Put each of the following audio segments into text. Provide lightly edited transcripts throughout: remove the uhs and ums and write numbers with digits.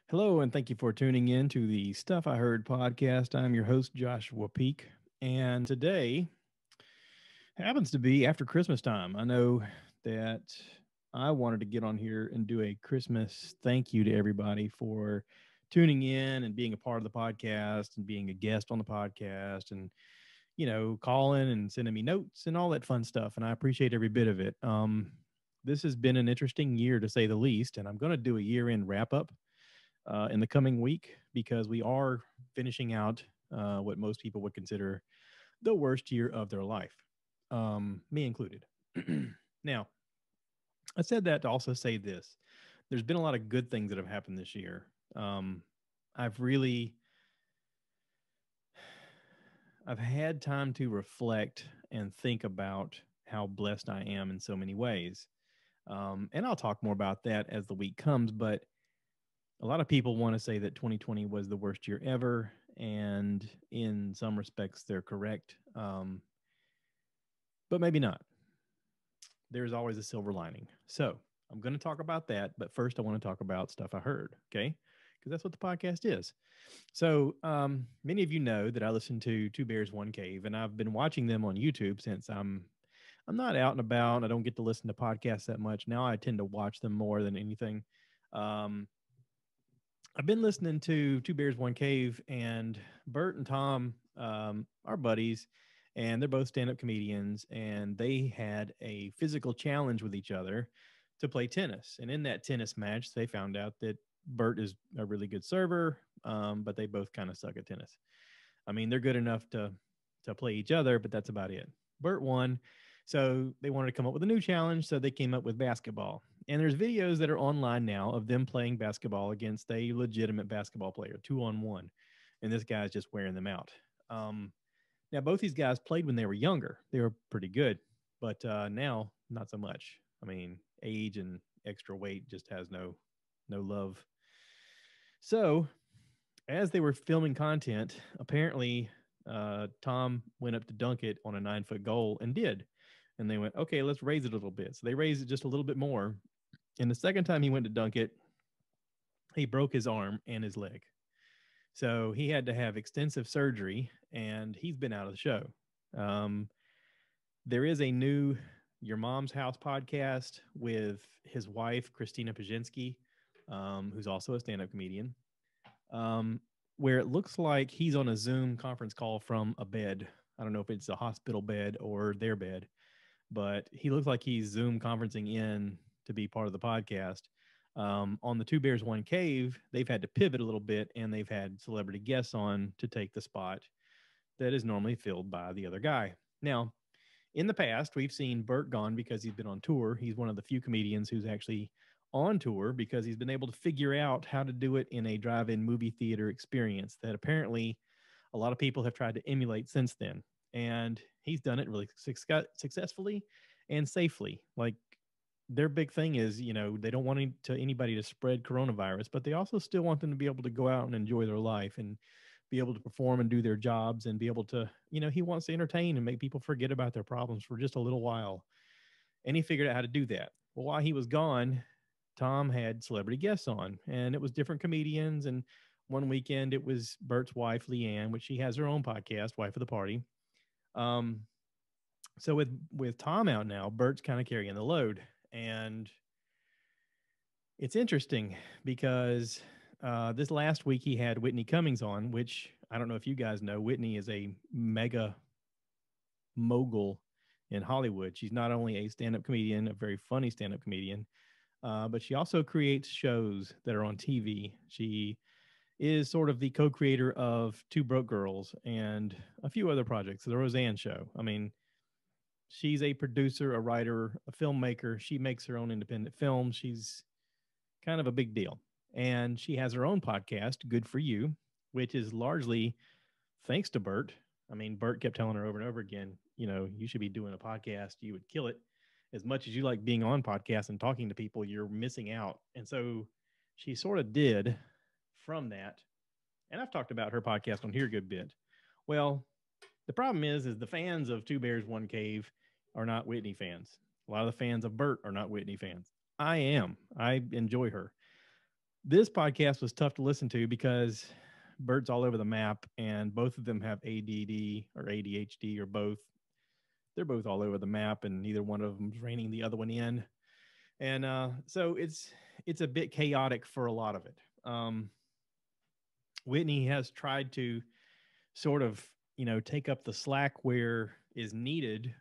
Hello, and thank you for tuning in to the Stuff I Heard podcast. I'm your host, Joshua Peak, and today happens to be after Christmas time. I know that I wanted to get on here and do a Christmas thank you to everybody for tuning in and being a part of the podcast and being a guest on the podcast and, calling and sending me notes and all that fun stuff. And I appreciate every bit of it. This has been an interesting year to say the least, and I'm going to do a year end wrap up in the coming week because we are finishing out what most people would consider the worst year of their life, me included. Now, I said that to also say this. There's been a lot of good things that have happened this year. Um, I've really I've had time to reflect and think about how blessed I am in so many ways. And I'll talk more about that as the week comes, but a lot of people want to say that 2020 was the worst year ever, and in some respects, they're correct, but maybe not. There's always a silver lining. So I'm going to talk about that, but first, I want to talk about stuff I heard, okay? Because that's what the podcast is. So many of you know that I listen to Two Bears, One Cave, and I've been watching them on YouTube since I'm not out and about. I don't get to listen to podcasts that much now. I tend to watch them more than anything. Um, I've been listening to Two Bears, One Cave, and Bert and Tom are buddies, and they're both stand up comedians. And they had a physical challenge with each other to play tennis. And in that tennis match, they found out that Bert is a really good server, but they both kind of suck at tennis. I mean, they're good enough to play each other, but that's about it. Bert won. So they wanted to come up with a new challenge. So they came up with basketball. And there's videos that are online now of them playing basketball against a legitimate basketball player, 2-on-1. And this guy's just wearing them out. Now, both these guys played when they were younger. They were pretty good, but now not so much. I mean, age and extra weight just has no love. So as they were filming content, apparently Tom went up to dunk it on a 9-foot goal and did. And they went, okay, let's raise it a little bit. So they raised it just a little bit more. And the second time he went to dunk it, he broke his arm and his leg. So he had to have extensive surgery, and he's been out of the show. Um, there is a new Your Mom's House podcast with his wife, Christina Pajinski, who's also a stand up comedian, um, where it looks like he's on a Zoom conference call from a bed. I don't know if it's a hospital bed or their bed, but he looks like he's Zoom conferencing in to be part of the podcast. On the Two Bears, One Cave, they've had to pivot a little bit and they've had celebrity guests on to take the spot that is normally filled by the other guy. Now, in the past, we've seen Burt gone because he's been on tour. He's one of the few comedians who's actually on tour because he's been able to figure out how to do it in a drive-in movie theater experience that apparently a lot of people have tried to emulate since then. And he's done it really successfully and safely. Like their big thing is, they don't want anybody to spread coronavirus, but they also still want them to be able to go out and enjoy their life and be able to perform and do their jobs and be able to, he wants to entertain and make people forget about their problems for just a little while. And he figured out how to do that. Well, while he was gone, Tom had celebrity guests on, and it was different comedians. And one weekend it was Bert's wife, Leanne, which she has her own podcast, Wife of the Party. Um, so with Tom out now, Bert's kind of carrying the load. And it's interesting because this last week he had Whitney Cummings on, which I don't know if you guys know. Whitney is a mega mogul in Hollywood. She's not only a stand-up comedian, a very funny stand-up comedian, but she also creates shows that are on TV. She is sort of the co-creator of Two Broke Girls and a few other projects, The Roseanne Show. I mean, she's a producer, a writer, a filmmaker. She makes her own independent films. She's kind of a big deal. And she has her own podcast, Good For You, which is largely thanks to Bert. I mean, Bert kept telling her over and over again, you should be doing a podcast. You would kill it. As much as you like being on podcasts and talking to people, you're missing out. And so she sort of did from that. And I've talked about her podcast on here a good bit. Well, the problem is the fans of Two Bears, One Cave are not Whitney fans. A lot of the fans of Bert are not Whitney fans. I am. I enjoy her. This podcast was tough to listen to because Bert's all over the map, and both of them have ADD or ADHD or both. They're both all over the map, and neither one of them's reining the other one in. And so it's a bit chaotic for a lot of it. Whitney has tried to sort of, take up the slack where is needed.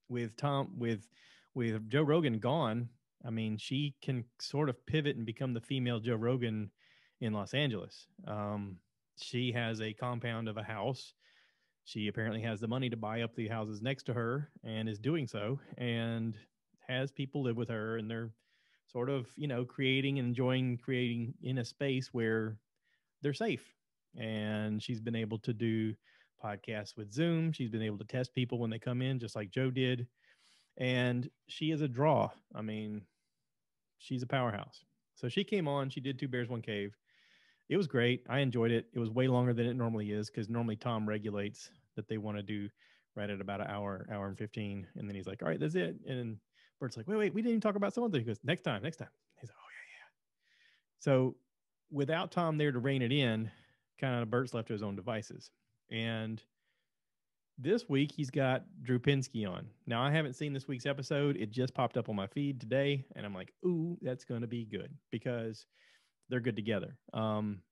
With Joe Rogan gone, I mean, she can sort of pivot and become the female Joe Rogan in Los Angeles. She has a compound of a house. She apparently has the money to buy up the houses next to her and is doing so, and has people live with her, and they're sort of, creating and enjoying creating in a space where they're safe. And she's been able to do podcasts with Zoom. She's been able to test people when they come in, just like Joe did. And she is a draw. I mean, she's a powerhouse. So she came on. She did Two Bears, One Cave. It was great. I enjoyed it. It was way longer than it normally is because normally Tom regulates that they want to do right at about an hour and 15. And then he's like, all right, that's it. And Bert's like, wait, we didn't even talk about something. He goes, next time. He's like, oh, yeah. So without Tom there to rein it in, kind of Bert's left to his own devices. And this week he's got Drew Pinsky on. Now I haven't seen this week's episode. It just popped up on my feed today, and I'm like, ooh, that's going to be good because they're good together.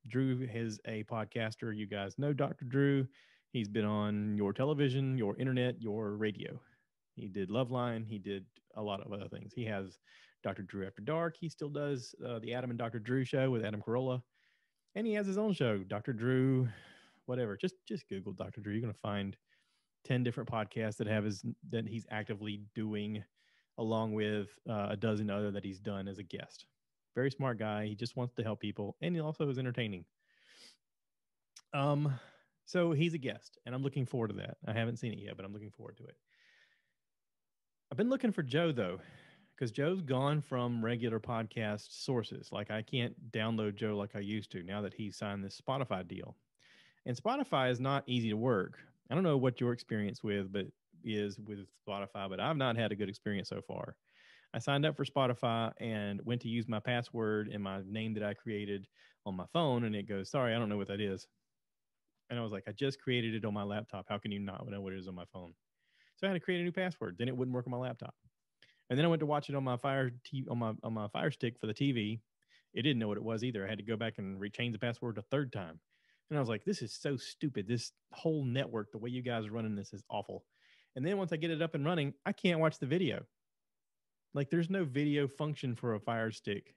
Drew is a podcaster. You guys know Dr. Drew. He's been on your television, your internet, your radio. He did Loveline. He did a lot of other things. He has Dr. Drew After Dark. He still does the Adam and Dr. Drew show with Adam Carolla. And he has his own show, Dr. Drew, whatever. Just Google Dr. Drew. You're going to find 10 different podcasts that he's actively doing, along with a dozen other that he's done as a guest. Very smart guy. He just wants to help people, and he also is entertaining. So he's a guest, and I'm looking forward to that. I haven't seen it yet, but I'm looking forward to it. I've been looking for Joe, though, because Joe's gone from regular podcast sources. Like, I can't download Joe like I used to now that he signed this Spotify deal. And Spotify is not easy to work. I don't know what your experience with Spotify, but I've not had a good experience so far. I signed up for Spotify and went to use my password and my name that I created on my phone, and it goes, sorry, I don't know what that is. And I was like, I just created it on my laptop. How can you not know what it is on my phone? So I had to create a new password. Then it wouldn't work on my laptop. And then I went to watch it on my on my Fire Stick for the TV. It didn't know what it was either. I had to go back and rechange the password a third time. And I was like, this is so stupid. This whole network, the way you guys are running this is awful. And then once I get it up and running, I can't watch the video. Like, there's no video function for a Fire Stick.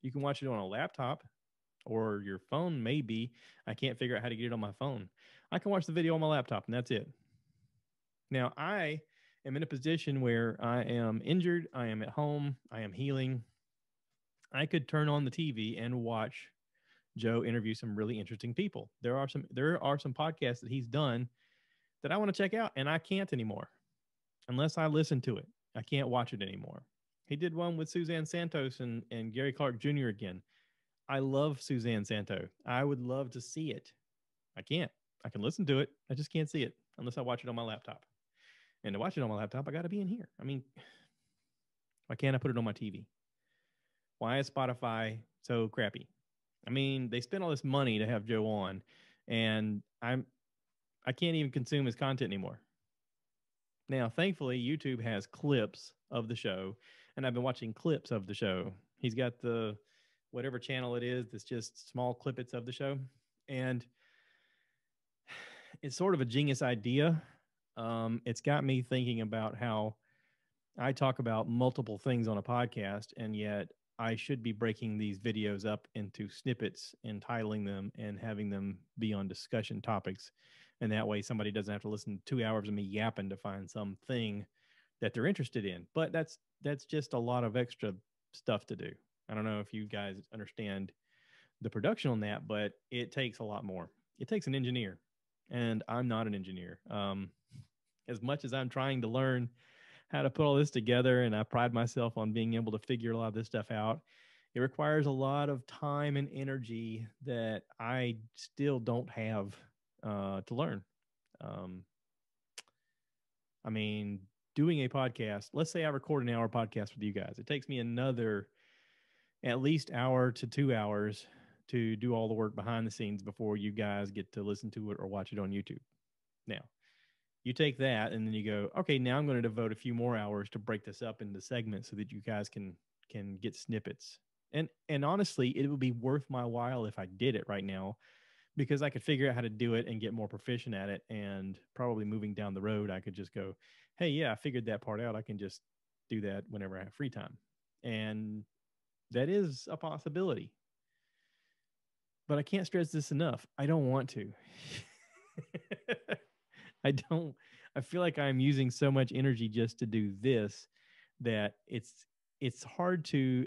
You can watch it on a laptop or your phone, maybe. I can't figure out how to get it on my phone. I can watch the video on my laptop, and that's it. Now, I am in a position where I am injured. I am at home. I am healing. I could turn on the TV and watch Joe interview some really interesting people. There are some podcasts that he's done that I want to check out, and I can't anymore unless I listen to it. I can't watch it anymore. He did one with Suzanne Santos and Gary Clark Jr. again. I love Suzanne Santos. I would love to see it. I can't. I can listen to it. I just can't see it unless I watch it on my laptop. And to watch it on my laptop, I got to be in here. I mean, why can't I put it on my TV? Why is Spotify so crappy? I mean, they spent all this money to have Joe on, and I can't even consume his content anymore. Now, thankfully, YouTube has clips of the show, and I've been watching clips of the show. He's got the whatever channel it is that's just small clippets of the show, and it's sort of a genius idea. It's got me thinking about how I talk about multiple things on a podcast, and yet I should be breaking these videos up into snippets, entitling them, and having them be on discussion topics. And that way somebody doesn't have to listen to 2 hours of me yapping to find something that they're interested in. But that's just a lot of extra stuff to do. I don't know if you guys understand the production on that, but it takes a lot more. It takes an engineer, and I'm not an engineer. As much as I'm trying to learn how to put all this together, and I pride myself on being able to figure a lot of this stuff out, it requires a lot of time and energy that I still don't have to learn. I mean, doing a podcast, let's say I record an hour podcast with you guys. It takes me another at least hour to 2 hours to do all the work behind the scenes before you guys get to listen to it or watch it on YouTube. Now, you take that and then you go, okay, now I'm going to devote a few more hours to break this up into segments so that you guys can get snippets. And honestly, it would be worth my while if I did it right now, because I could figure out how to do it and get more proficient at it. And probably moving down the road, I could just go, hey, yeah, I figured that part out. I can just do that whenever I have free time. And that is a possibility. But I can't stress this enough. I don't want to. I don't. I feel like I'm using so much energy just to do this that it's hard to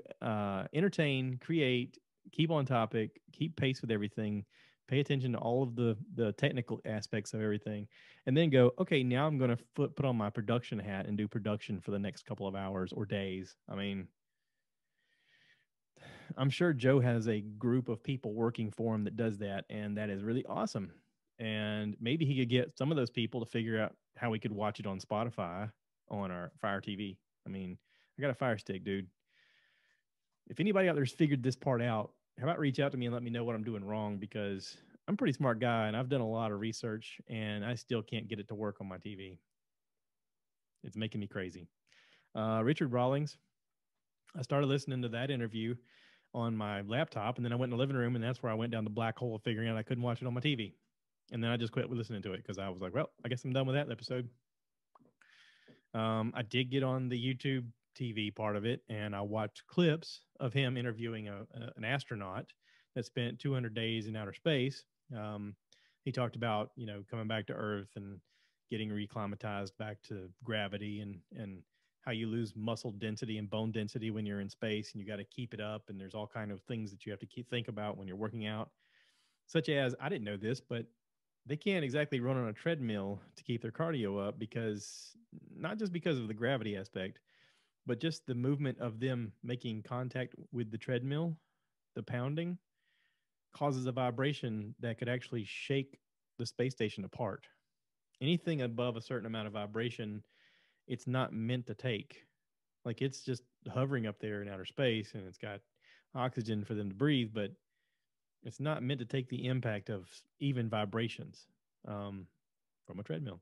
entertain, create, keep on topic, keep pace with everything, pay attention to all of the technical aspects of everything, and then go, okay, now I'm going to put on my production hat and do production for the next couple of hours or days. I mean, I'm sure Joe has a group of people working for him that does that, and that is really awesome. And maybe he could get some of those people to figure out how we could watch it on Spotify on our Fire TV. I mean, I got a Fire Stick, dude. If anybody out there's figured this part out, how about reach out to me and let me know what I'm doing wrong, because I'm a pretty smart guy and I've done a lot of research and I still can't get it to work on my TV. It's making me crazy. Richard Rawlings, I started listening to that interview on my laptop, and then I went in the living room, and that's where I went down the black hole of figuring out I couldn't watch it on my TV. And then I just quit listening to it because I was like, well, I guess I'm done with that episode. I did get on the YouTube TV part of it, and I watched clips of him interviewing an astronaut that spent 200 days in outer space. He talked about, coming back to Earth and getting reclimatized back to gravity, and how you lose muscle density and bone density when you're in space, and you got to keep it up. And there's all kind of things that you have to think about when you're working out, such as, I didn't know this, but they can't exactly run on a treadmill to keep their cardio up, because not just because of the gravity aspect, but just the movement of them making contact with the treadmill, the pounding causes a vibration that could actually shake the space station apart. Anything above a certain amount of vibration, it's not meant to take. Like, it's just hovering up there in outer space, and it's got oxygen for them to breathe, but it's not meant to take the impact of even vibrations from a treadmill.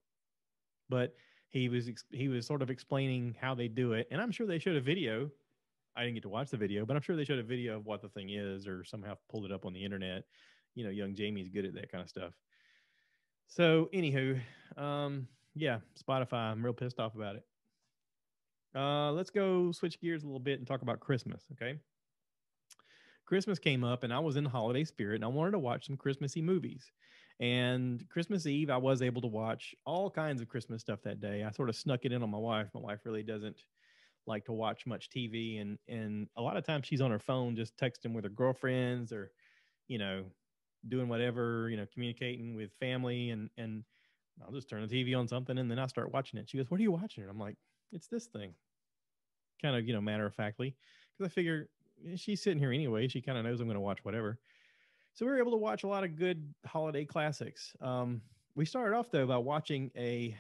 But he was sort of explaining how they do it, and I'm sure they showed a video. I didn't get to watch the video, but I'm sure they showed a video of what the thing is, or somehow pulled it up on the internet. Young Jamie's good at that kind of stuff. So, anywho, yeah, Spotify. I'm real pissed off about it. Let's go switch gears a little bit and talk about Christmas, okay? Christmas came up, and I was in the holiday spirit, and I wanted to watch some Christmassy movies. And Christmas Eve, I was able to watch all kinds of Christmas stuff that day. I sort of snuck it in on my wife. My wife really doesn't like to watch much TV, and a lot of times she's on her phone just texting with her girlfriends, or doing whatever, communicating with family, and I'll just turn the TV on something, and then I start watching it. She goes, "What are you watching?" And I'm like, "It's this thing." Kind of, matter of factly, because I figure she's sitting here anyway. She kind of knows I'm going to watch whatever. So we were able to watch a lot of good holiday classics. We started off, though, by watching a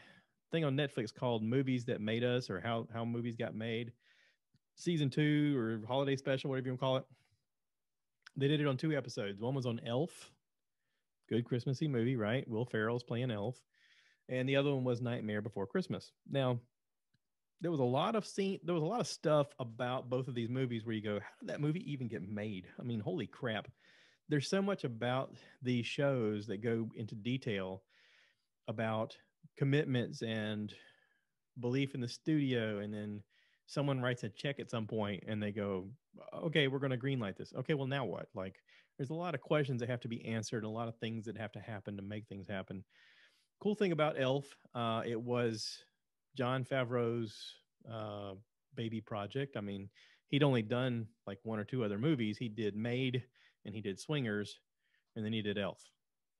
thing on Netflix called Movies That Made Us, or How Movies Got Made. Season 2, or holiday special, whatever you want to call it. They did it on 2 episodes. One was on Elf. Good Christmassy movie, right? Will Ferrell's playing Elf. And the other one was Nightmare Before Christmas. Now, there was a lot of stuff about both of these movies where you go, how did that movie even get made? I mean, holy crap. There's so much about these shows that go into detail about commitments and belief in the studio, and then someone writes a check at some point and they go, okay, we're going to greenlight this. Okay, well, now what? Like, there's a lot of questions that have to be answered, and a lot of things that have to happen to make things happen. Cool thing about Elf, it was Jon Favreau's baby project. I mean, he'd only done like 1 or 2 other movies. He did Made, and he did Swingers, and then he did Elf,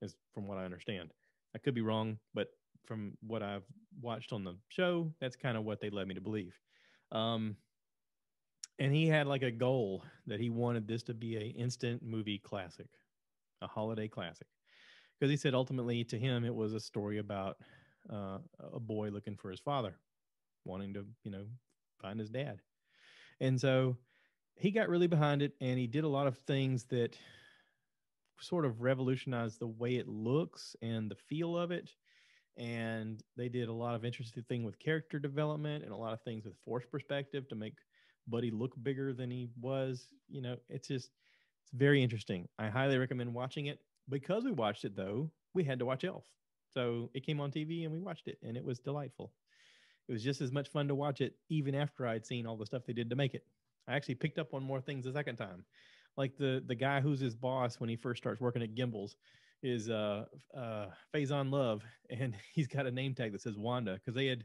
is from what I understand. I could be wrong, but from what I've watched on the show, that's kind of what they led me to believe. And he had like a goal that he wanted this to be an instant movie classic, a holiday classic. Because he said ultimately to him, it was a story about a boy looking for his father, wanting to, find his dad. And so he got really behind it, and he did a lot of things that sort of revolutionized the way it looks and the feel of it. And they did a lot of interesting thing with character development and a lot of things with force perspective to make Buddy look bigger than he was. You know, it's very interesting. I highly recommend watching it. Because we watched it though, we had to watch Elf. So it came on TV and we watched it, and it was delightful. It was just as much fun to watch it even after I'd seen all the stuff they did to make it. I actually picked up on more things the second time. Like the guy who's his boss when he first starts working at Gimbals is Faison Love, and he's got a name tag that says Wanda because they had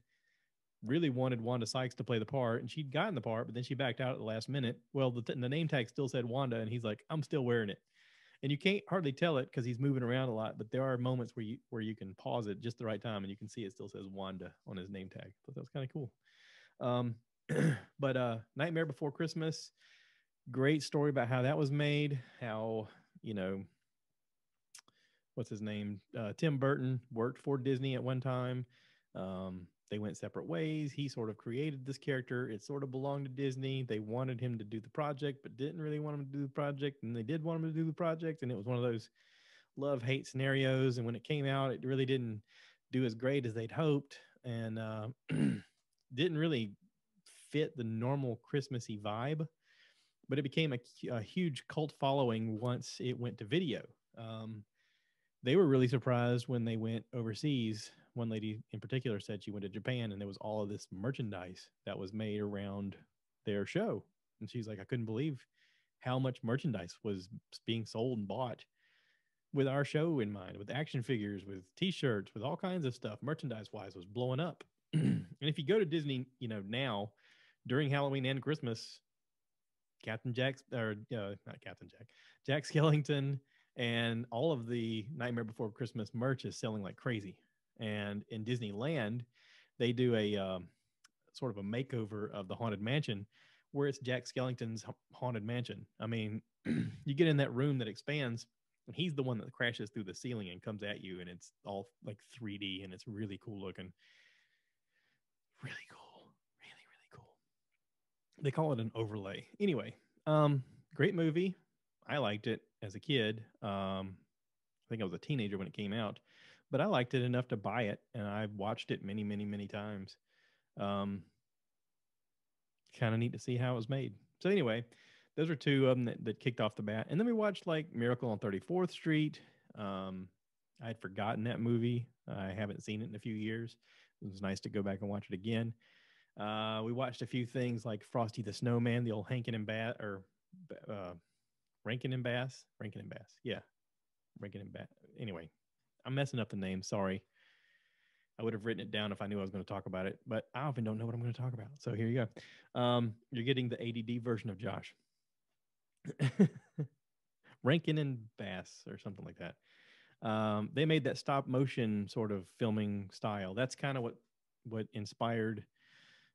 really wanted Wanda Sykes to play the part, and she'd gotten the part, but then she backed out at the last minute. Well, the name tag still said Wanda, and he's like, "I'm still wearing it," and you can't hardly tell it because he's moving around a lot. But there are moments where you can pause it just the right time, and you can see it still says Wanda on his name tag. So that was kind of cool. Um, but Nightmare Before Christmas, great story about how that was made. How you know what's his name? Tim Burton worked for Disney at one time. They went separate ways. He sort of created this character. It sort of belonged to Disney. They wanted him to do the project, but didn't really want him to do the project. And they did want him to do the project. And it was one of those love hate scenarios. And when it came out, it really didn't do as great as they'd hoped. And didn't really fit the normal Christmassy vibe. But it became a huge cult following once it went to video. They were really surprised when they went overseas. One lady in particular said she went to Japan and there was all of this merchandise that was made around their show. And she's like, I couldn't believe how much merchandise was being sold and bought with our show in mind, with action figures, with t-shirts, with all kinds of stuff. Merchandise wise was blowing up. And if you go to Disney, you know, now during Halloween and Christmas, Captain Jack's or not Captain Jack, Jack Skellington and all of the Nightmare Before Christmas merch is selling like crazy. And in Disneyland, they do a sort of a makeover of the Haunted Mansion where it's Jack Skellington's Haunted Mansion. I mean, you get in that room that expands, and he's the one that crashes through the ceiling and comes at you, and it's all like 3D, and it's really cool looking. Really cool. Really, really cool. They call it an overlay. Anyway, great movie. I liked it as a kid. I think I was a teenager when it came out, but I liked it enough to buy it, and I watched it many, many, many times. Um, kind of neat to see how it was made. So anyway, those are two of them that kicked off the bat, and then we watched like Miracle on 34th Street. I had forgotten that movie. I haven't seen it in a few years. It was nice to go back and watch it again. We watched a few things like Frosty the Snowman, the old Hankin and Bass, or Rankin and Bass. Rankin and Bass. Yeah. Rankin and Bass. Anyway, I'm messing up the name. Sorry. I would have written it down if I knew I was going to talk about it, but I often don't know what I'm going to talk about. So here you go. You're getting the ADD version of Josh. Rankin and Bass or something like that. They made that stop motion sort of filming style. That's kind of what inspired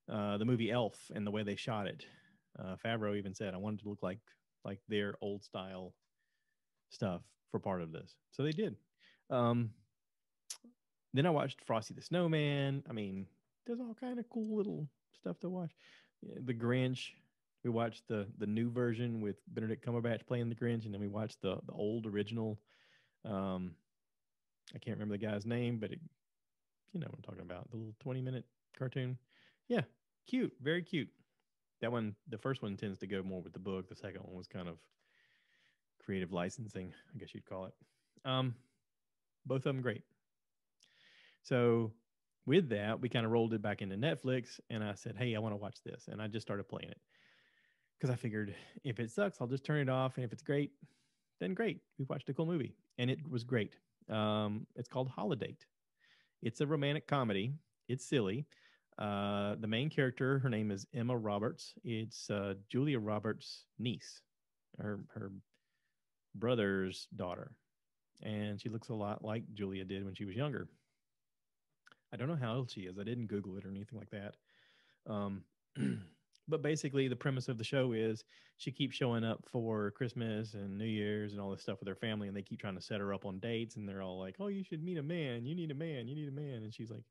the movie Elf and the way they shot it. Favreau even said, I wanted to look like their old style stuff for part of this. So they did. Then I watched Frosty the Snowman. I mean, there's all kind of cool little stuff to watch. Yeah, the Grinch. We watched the new version with Benedict Cumberbatch playing the Grinch, and then we watched the old original. I can't remember the guy's name, but you know what I'm talking about. The little 20-minute cartoon. Yeah, cute, very cute. That one, the first one tends to go more with the book. The second one was kind of creative licensing, I guess you'd call it. Both of them great. So with that, we kind of rolled it back into Netflix, and I said, hey, I want to watch this. And I just started playing it because I figured if it sucks, I'll just turn it off. And if it's great, then great. We watched a cool movie, and it was great. It's called Holidate. It's a romantic comedy. It's silly. The main character, her name is Emma Roberts. It's Julia Roberts' niece, her brother's daughter. And she looks a lot like Julia did when she was younger. I don't know how old she is. I didn't Google it or anything like that. But basically, the premise of the show is she keeps showing up for Christmas and New Year's and all this stuff with her family, and they keep trying to set her up on dates, and they're all like, oh, you should meet a man. You need a man. You need a man. And she's like,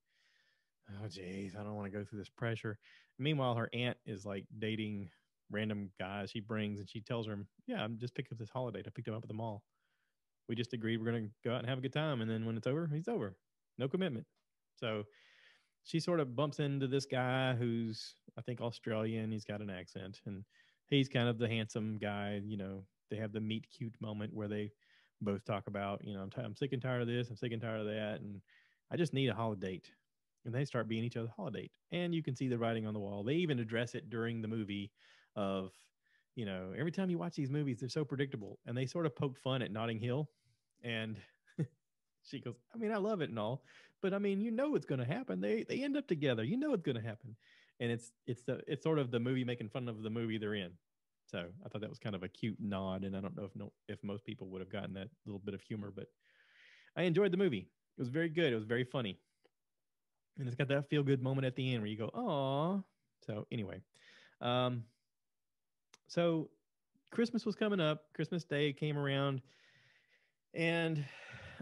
oh, geez, I don't want to go through this pressure. Meanwhile, her aunt is like dating random guy she brings, and she tells her, "Yeah, I'm just picked up this Holiday. I picked him up at the mall. We just agreed we're going to go out and have a good time, and then when it's over, he's over. No commitment." So she sort of bumps into this guy who's, I think, Australian. He's got an accent, and he's kind of the handsome guy. They have the meet cute moment where they both talk about, I'm sick and tired of this, I'm sick and tired of that, and I just need a holiday. And they start being each other's holiday. And you can see the writing on the wall. They even address it during the movie of, every time you watch these movies, they're so predictable. And they sort of poke fun at Notting Hill. And she goes, I mean, I love it and all, but I mean, it's going to happen. They end up together. It's going to happen. And it's sort of the movie making fun of the movie they're in. So I thought that was kind of a cute nod, and I don't know if most people would have gotten that little bit of humor, but I enjoyed the movie. It was very good. It was very funny, and it's got that feel good moment at the end where you go, "Aw." So anyway, so Christmas was coming up. Christmas Day came around, and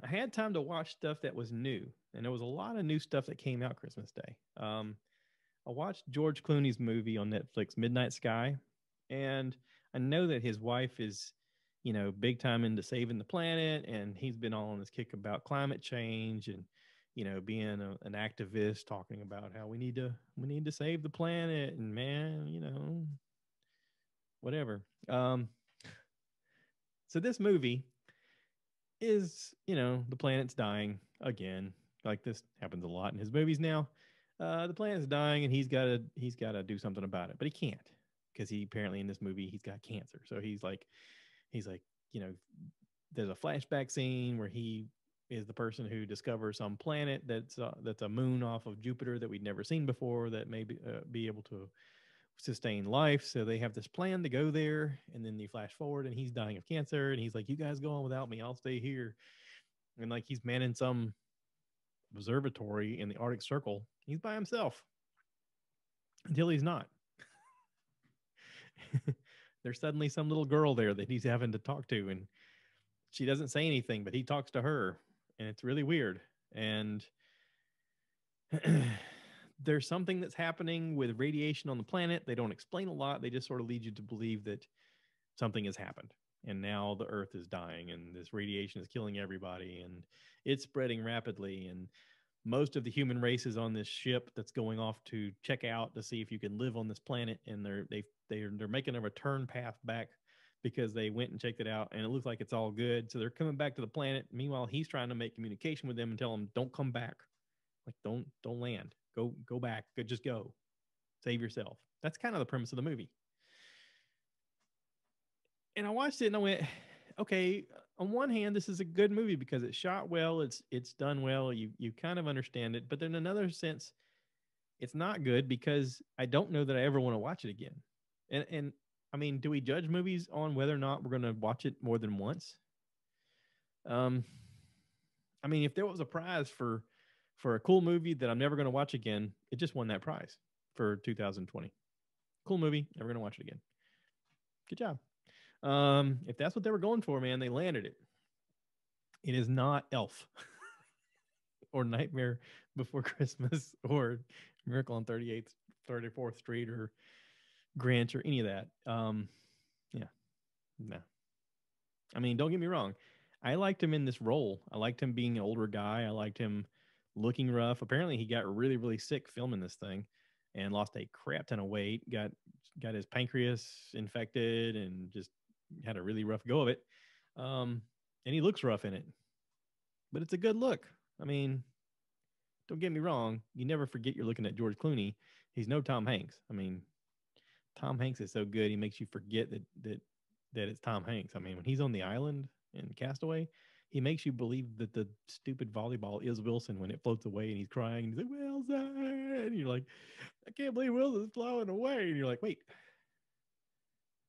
I had time to watch stuff that was new, and there was a lot of new stuff that came out Christmas Day. I watched George Clooney's movie on Netflix, Midnight Sky, and I know that his wife is, big time into saving the planet, and he's been all on this kick about climate change and, being an activist, talking about how we need to save the planet, and man, whatever. So this movie is, the planet's dying again. Like this happens a lot in his movies now. The planet's dying, and he's got to do something about it, but he can't, because he apparently in this movie he's got cancer. So he's like, there's a flashback scene where he is the person who discovers some planet that's a moon off of Jupiter that we'd never seen before that may be able to sustain life. So they have this plan to go there, and then they flash forward, and he's dying of cancer, and he's like, "You guys go on without me. I'll stay here." And like he's manning some observatory in the Arctic Circle. He's by himself until he's not. There's suddenly some little girl there that he's having to talk to, and she doesn't say anything, but he talks to her, and it's really weird. And there's something that's happening with radiation on the planet. They don't explain a lot. They just sort of lead you to believe that something has happened, and now the Earth is dying, and this radiation is killing everybody, and it's spreading rapidly, and most of the human race is on this ship that's going off to check out to see if you can live on this planet, and they're making a return path back because they went and checked it out, and it looks like it's all good. So they're coming back to the planet. Meanwhile, he's trying to make communication with them and tell them, "Don't come back. Like don't land. Go back. Just go. Save yourself." That's kind of the premise of the movie. And I watched it and I went, okay, on one hand, this is a good movie because it's shot well, it's done well, you kind of understand it. But then in another sense, it's not good because I don't know that I ever want to watch it again. And I mean, do we judge movies on whether or not we're going to watch it more than once? I mean, if there was a prize for a cool movie that I'm never going to watch again, it just won that prize for 2020. Cool movie, never going to watch it again. Good job. If that's what they were going for, man, they landed it. It is not Elf or Nightmare Before Christmas or Miracle on 34th Street or Grinch or any of that. Yeah, no. I mean, don't get me wrong. I liked him in this role. I liked him being an older guy. I liked him looking rough. Apparently, he got really, really sick filming this thing and lost a crap ton of weight. Got his pancreas infected and just had a really rough go of it. And he looks rough in it, but it's a good look. I mean, don't get me wrong. You never forget you're looking at George Clooney. He's no Tom Hanks. I mean, Tom Hanks is so good. He makes you forget that it's Tom Hanks. I mean, when he's on the island in Castaway, he makes you believe that the stupid volleyball is Wilson when it floats away and he's crying. And he's like, "Wilson!" And you're like, "I can't believe Wilson's flowing away." And you're like, "Wait,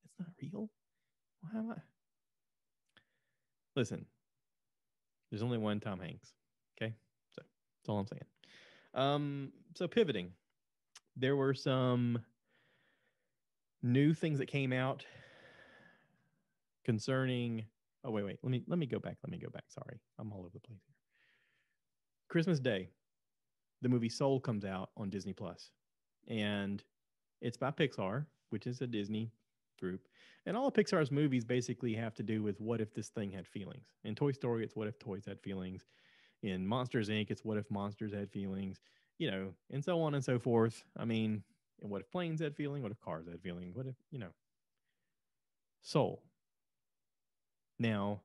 it's not real? Why am I?" Listen, there's only one Tom Hanks. Okay, so that's all I'm saying. So pivoting, there were some new things that came out concerning. Oh wait. Let me go back. Sorry, I'm all over the place here. Christmas Day, the movie Soul comes out on Disney Plus, and it's by Pixar, which is a Disney group. And all of Pixar's movies basically have to do with what if this thing had feelings. In Toy Story, it's what if toys had feelings. In Monsters Inc., it's what if monsters had feelings, and so on and so forth. I mean, and what if planes had feeling? What if cars had feeling? What if, Soul. Now,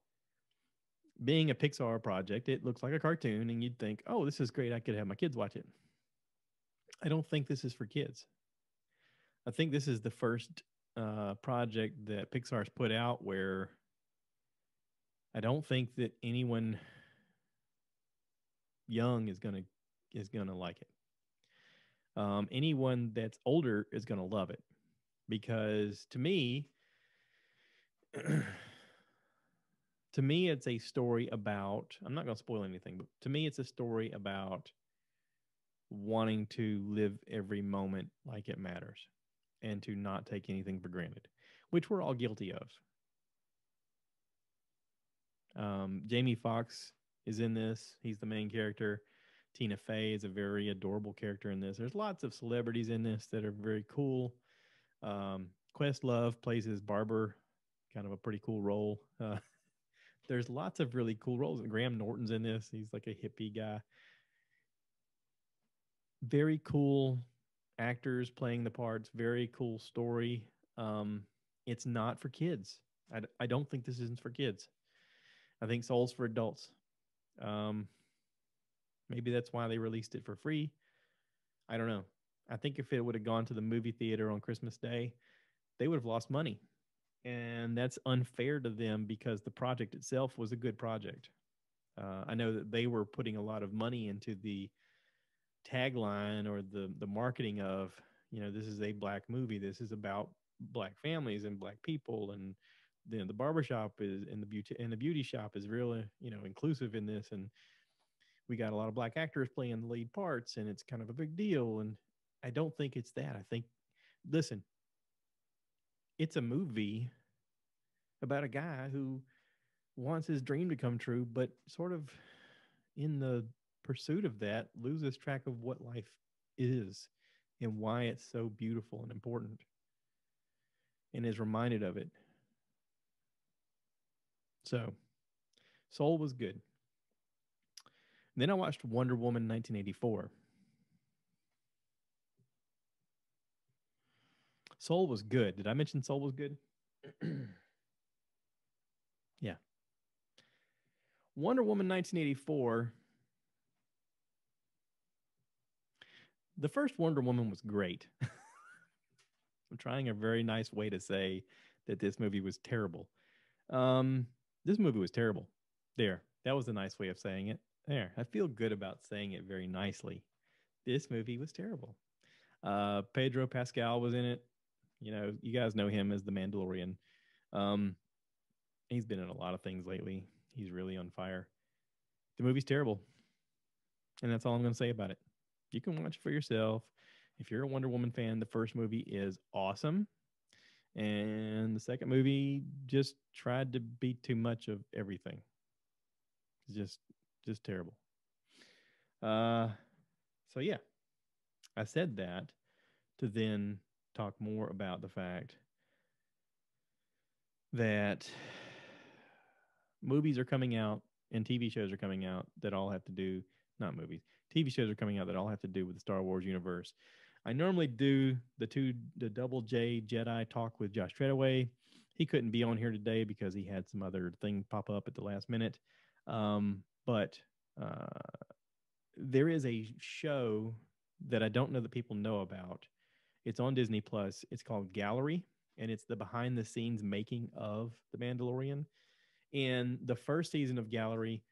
being a Pixar project, it looks like a cartoon, and you'd think, oh, this is great. I could have my kids watch it. I don't think this is for kids. I think this is the first project that Pixar's put out where I don't think that anyone young is gonna like it. Anyone that's older is gonna love it because to me, it's a story about. I'm not gonna spoil anything, but to me, it's a story about wanting to live every moment like it matters and to not take anything for granted, which we're all guilty of. Jamie Foxx is in this. He's the main character. Tina Fey is a very adorable character in this. There's lots of celebrities in this that are very cool. Questlove plays his barber, kind of a pretty cool role. There's lots of really cool roles. Graham Norton's in this. He's like a hippie guy. Very cool actors playing the parts. Very cool story. It's not for kids. I don't think this isn't for kids. I think Soul's for adults. Maybe that's why they released it for free. I don't know. I think if it would have gone to the movie theater on Christmas Day, they would have lost money. And that's unfair to them because the project itself was a good project. I know that they were putting a lot of money into the tagline or the marketing of, this is a black movie. This is about black families and black people, and the barbershop is and the beauty shop is really inclusive in this, and we got a lot of black actors playing the lead parts, and it's kind of a big deal. And I don't think it's that. I think, listen, it's a movie about a guy who wants his dream to come true, but sort of in the pursuit of that loses track of what life is and why it's so beautiful and important, and is reminded of it. So Soul was good. Then I watched Wonder Woman 1984. Soul was good. Did I mention Soul was good? Yeah. Wonder Woman 1984. The first Wonder Woman was great. I'm trying a very nice way to say that this movie was terrible. This movie was terrible. There. That was a nice way of saying it. There. I feel good about saying it very nicely. This movie was terrible. Pedro Pascal was in it. You guys know him as the Mandalorian. He's been in a lot of things lately. He's really on fire. The movie's terrible. And that's all I'm going to say about it. You can watch it for yourself. If you're a Wonder Woman fan, the first movie is awesome. And the second movie just tried to be too much of everything. It's just terrible. So yeah, I said that to then talk more about the fact that movies are coming out and TV shows are coming out that all have to do, not movies, TV shows are coming out that all have to do with the Star Wars universe. I normally do the Double J Jedi talk with Josh Treadaway. He couldn't be on here today because he had some other thing pop up at the last minute. But there is a show that I don't know that people know about. It's on Disney Plus. It's called Gallery, and it's the behind the scenes making of The Mandalorian. In the first season of Gallery,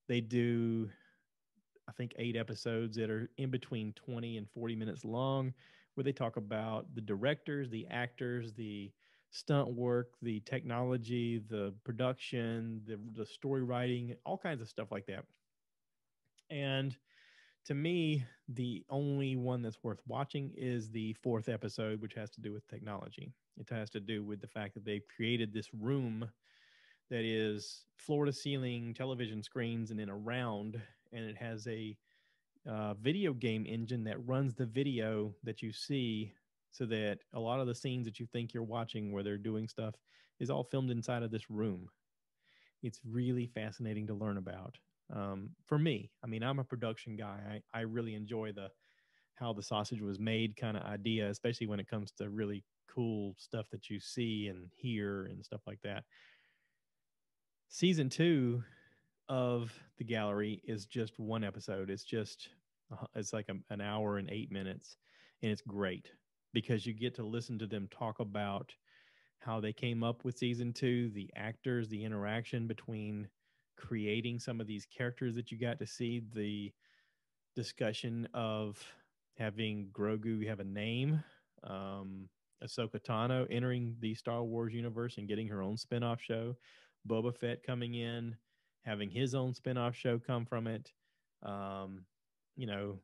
they do, I think, 8 episodes that are in between 20 and 40 minutes long, where they talk about the directors, the actors, the stunt work, the technology, the production, the story writing, all kinds of stuff like that. And to me, the only one that's worth watching is the 4th episode, which has to do with technology. It has to do with the fact that they've created this room that is floor to ceiling television screens and then around, and it has a video game engine that runs the video that you see so that a lot of the scenes that you think you're watching where they're doing stuff is all filmed inside of this room. It's really fascinating to learn about. For me, I mean, I'm a production guy. I really enjoy the how the sausage was made kind of idea, especially when it comes to really cool stuff that you see and hear and stuff like that. Season 2 of the gallery is just one episode. It's like an hour and 8 minutes, and it's great because you get to listen to them talk about how they came up with season 2, the actors, the interaction between creating some of these characters that you got to see, the discussion of having Grogu have a name, Ahsoka Tano entering the Star Wars universe and getting her own spinoff show, Boba Fett coming in, having his own spinoff show come from it. Um, you know,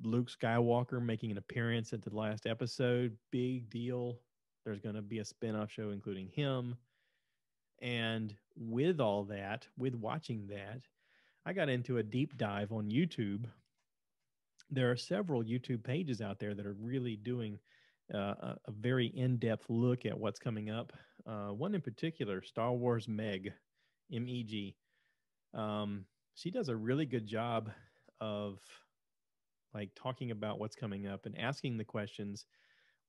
Luke Skywalker making an appearance at the last episode, big deal. There's going to be a spinoff show including him. And with all that, with watching that, I got into a deep dive on YouTube. There are several YouTube pages out there that are really doing a very in-depth look at what's coming up. One in particular, Star Wars Meg, MEG. She does a really good job of like talking about what's coming up and asking the questions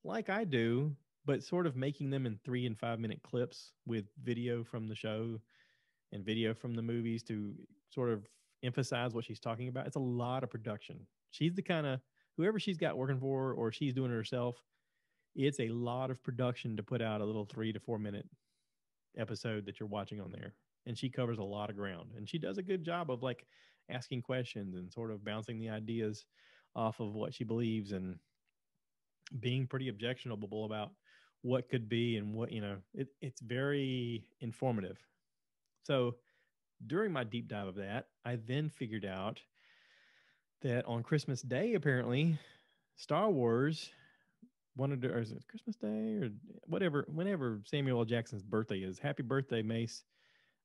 like I do, but sort of making them in 3 and 5 minute clips with video from the show and video from the movies to sort of emphasize what she's talking about. It's a lot of production. She's the kind of whoever she's got working for her or she's doing it herself. It's a lot of production to put out a little 3 to 4 minute episode that you're watching on there. And she covers a lot of ground, and she does a good job of like asking questions and sort of bouncing the ideas off of what she believes and being pretty objectionable about what could be and what, it's very informative. So during my deep dive of that, I then figured out that on Christmas Day, apparently, Star Wars wanted to, or is it Christmas Day or whatever, whenever Samuel L. Jackson's birthday is. Happy birthday, Mace.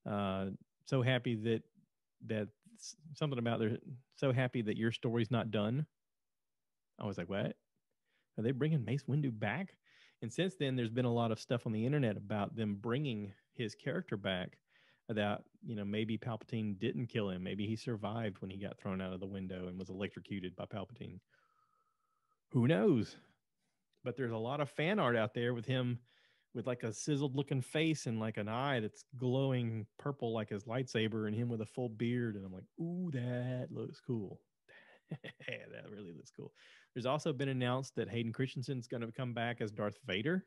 So happy that something about they're so happy that your story's not done. I was like, what? Are they bringing Mace Windu back? And since then, there's been a lot of stuff on the internet about them bringing his character back. That maybe Palpatine didn't kill him. Maybe he survived when he got thrown out of the window and was electrocuted by Palpatine. Who knows? But there's a lot of fan art out there with him with like a sizzled looking face and like an eye that's glowing purple like his lightsaber, and him with a full beard. And I'm like, ooh, that looks cool. That really looks cool. There's also been announced that Hayden Christensen is going to come back as Darth Vader.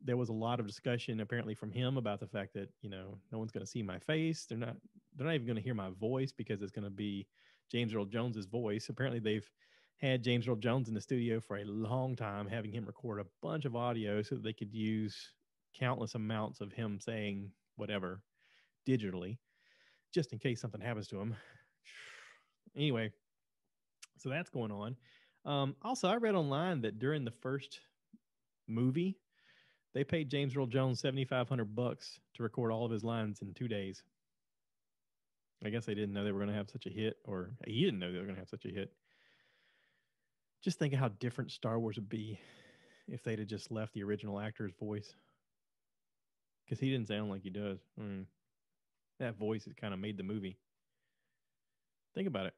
There was a lot of discussion apparently from him about the fact that no one's going to see my face. They're not even going to hear my voice because it's going to be James Earl Jones's voice. Apparently they've had James Earl Jones in the studio for a long time, having him record a bunch of audio so that they could use countless amounts of him saying whatever digitally, just in case something happens to him. Anyway, so that's going on. Also, I read online that during the first movie, they paid James Earl Jones $7,500 to record all of his lines in 2 days. I guess they didn't know they were going to have such a hit, or he didn't know they were going to have such a hit. Just think of how different Star Wars would be if they'd have just left the original actor's voice. Because he didn't sound like he does. I mean, that voice has kind of made the movie. Think about it.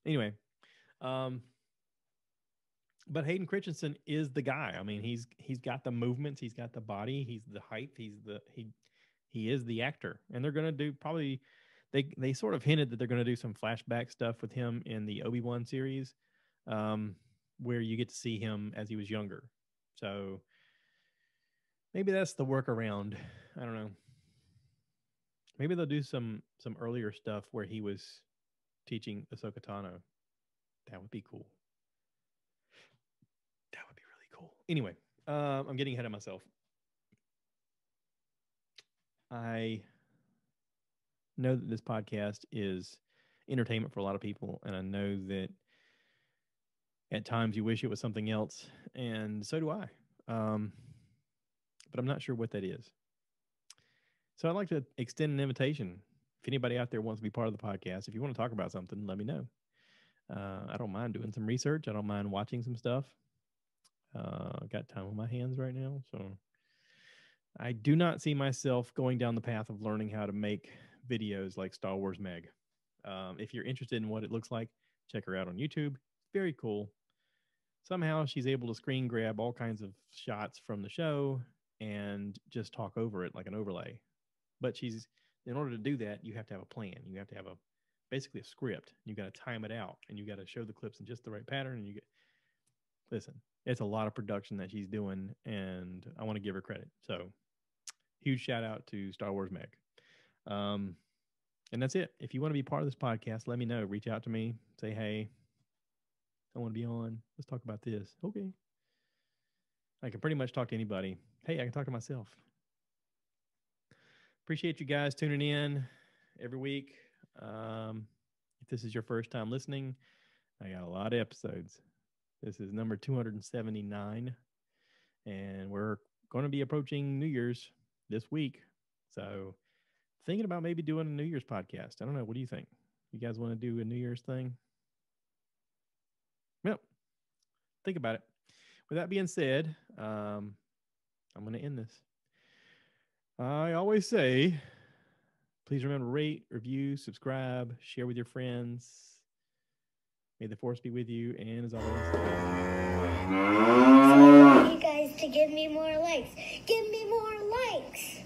Anyway, but Hayden Christensen is the guy. I mean, he's got the movements, he's got the body, he's the height, he is the actor. And they're going to do probably they sort of hinted that they're going to do some flashback stuff with him in the Obi-Wan series, where you get to see him as he was younger. So maybe that's the workaround. I don't know. Maybe they'll do some earlier stuff where he was teaching Ahsoka Tano. That would be cool. That would be really cool. Anyway, I'm getting ahead of myself. I know that this podcast is entertainment for a lot of people, and I know that at times you wish it was something else, and so do I. But I'm not sure what that is. So I'd like to extend an invitation. If anybody out there wants to be part of the podcast, if you want to talk about something, let me know. I don't mind doing some research. I don't mind watching some stuff. Got time on my hands right now, so I do not see myself going down the path of learning how to make videos like Star Wars Meg. If you're interested in what it looks like, check her out on YouTube. Very cool. Somehow she's able to screen grab all kinds of shots from the show and just talk over it like an overlay. But in order to do that, you have to have a plan. You have to have basically a script. You got to time it out, and you got to show the clips in just the right pattern. And listen, it's a lot of production that she's doing, and I want to give her credit. So huge shout out to Star Wars Meg. And that's it. If you want to be part of this podcast, let me know. Reach out to me. Say, hey, I want to be on. Let's talk about this. Okay. I can pretty much talk to anybody. Hey, I can talk to myself. Appreciate you guys tuning in every week. If this is your first time listening, I got a lot of episodes. This is number 279, and we're going to be approaching New Year's this week. So thinking about maybe doing a New Year's podcast. I don't know. What do you think? You guys want to do a New Year's thing? Well, think about it. With that being said, I'm going to end this. I always say, please remember to rate, review, subscribe, share with your friends. May the force be with you. And as always, I want you guys to give me more likes. Give me more likes.